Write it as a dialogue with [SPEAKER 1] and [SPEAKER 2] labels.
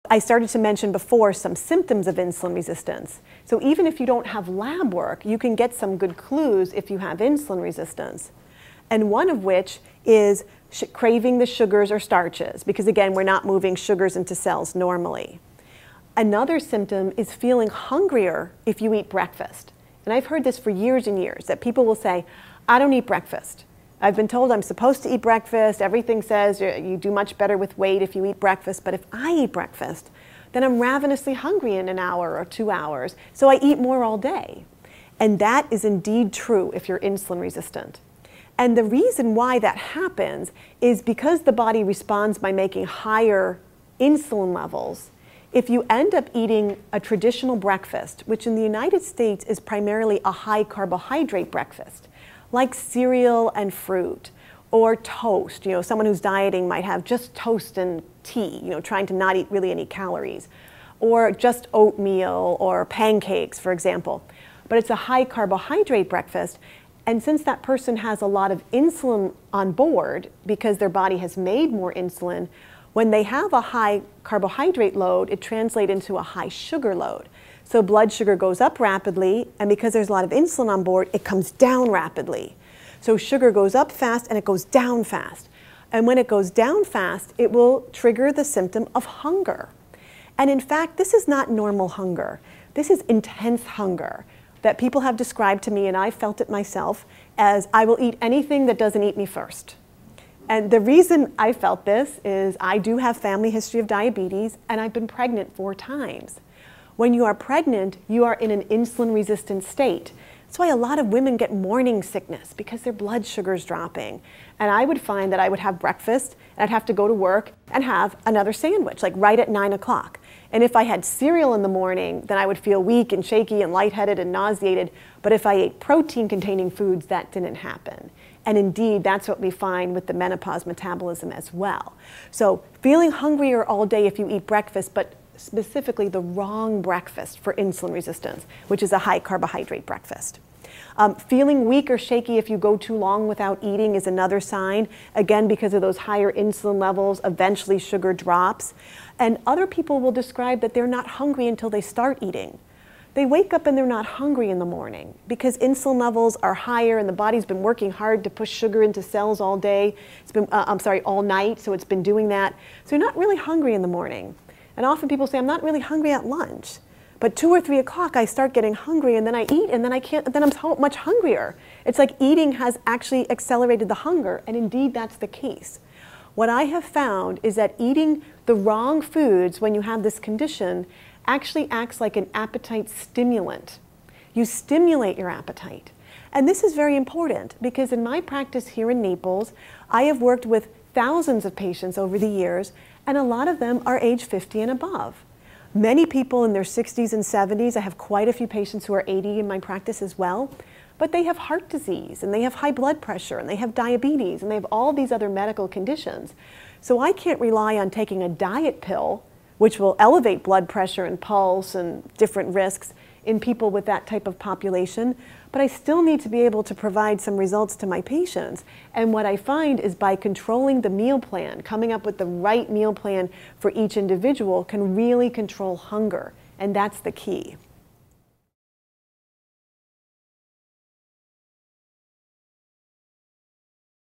[SPEAKER 1] I started to mention before some symptoms of insulin resistance. So even if you don't have lab work, you can get some good clues if you have insulin resistance. And one of which is craving the sugars or starches, because again, we're not moving sugars into cells normally. Another symptom is feeling hungrier if you eat breakfast. And I've heard this for years and years, that people will say, I don't eat breakfast. I've been told I'm supposed to eat breakfast. Everything says you do much better with weight if you eat breakfast. But if I eat breakfast, then I'm ravenously hungry in an hour or 2 hours. So I eat more all day. And that is indeed true if you're insulin resistant. And the reason why that happens is because the body responds by making higher insulin levels. If you end up eating a traditional breakfast, which in the United States is primarily a high carbohydrate breakfast, like cereal and fruit, or toast. Someone who's dieting might have just toast and tea, trying to not eat really any calories, or just oatmeal or pancakes, for example. But it's a high carbohydrate breakfast, and since that person has a lot of insulin on board, because their body has made more insulin, when they have a high carbohydrate load, it translates into a high sugar load. So blood sugar goes up rapidly, and because there's a lot of insulin on board, it comes down rapidly. So sugar goes up fast and it goes down fast. And when it goes down fast, it will trigger the symptom of hunger. And in fact, this is not normal hunger. This is intense hunger that people have described to me, and I felt it myself, as I will eat anything that doesn't eat me first. And the reason I felt this is I do have family history of diabetes, and I've been pregnant 4 times. When you are pregnant, you are in an insulin-resistant state. That's why a lot of women get morning sickness, because their blood sugar's dropping. And I would find that I would have breakfast, and I'd have to go to work and have another sandwich, like right at 9 o'clock. And if I had cereal in the morning, then I would feel weak and shaky and lightheaded and nauseated. But if I ate protein-containing foods, that didn't happen. And indeed, that's what we find with the menopause metabolism as well. So feeling hungrier all day if you eat breakfast, but specifically the wrong breakfast for insulin resistance, which is a high carbohydrate breakfast. Feeling weak or shaky if you go too long without eating is another sign. Again, because of those higher insulin levels, eventually sugar drops. And other people will describe that they're not hungry until they start eating. They wake up and they're not hungry in the morning because insulin levels are higher and the body's been working hard to push sugar into cells all day. It's been, all night, so it's been doing that. So you're not really hungry in the morning. And often people say, I'm not really hungry at lunch. But 2 or 3 o'clock, I start getting hungry, and then I eat, and then I can't, then I'm so much hungrier. It's like eating has actually accelerated the hunger, and indeed that's the case. What I have found is that eating the wrong foods when you have this condition actually acts like an appetite stimulant. You stimulate your appetite. And this is very important because in my practice here in Naples, I have worked with thousands of patients over the years, and a lot of them are age 50 and above. Many people in their 60s and 70s, I have quite a few patients who are 80 in my practice as well, but they have heart disease, and they have high blood pressure, and they have diabetes, and they have all these other medical conditions. So I can't rely on taking a diet pill, which will elevate blood pressure and pulse and different risks in people with that type of population, but I still need to be able to provide some results to my patients. And what I find is by controlling the meal plan, coming up with the right meal plan for each individual can really control hunger, and that's the key.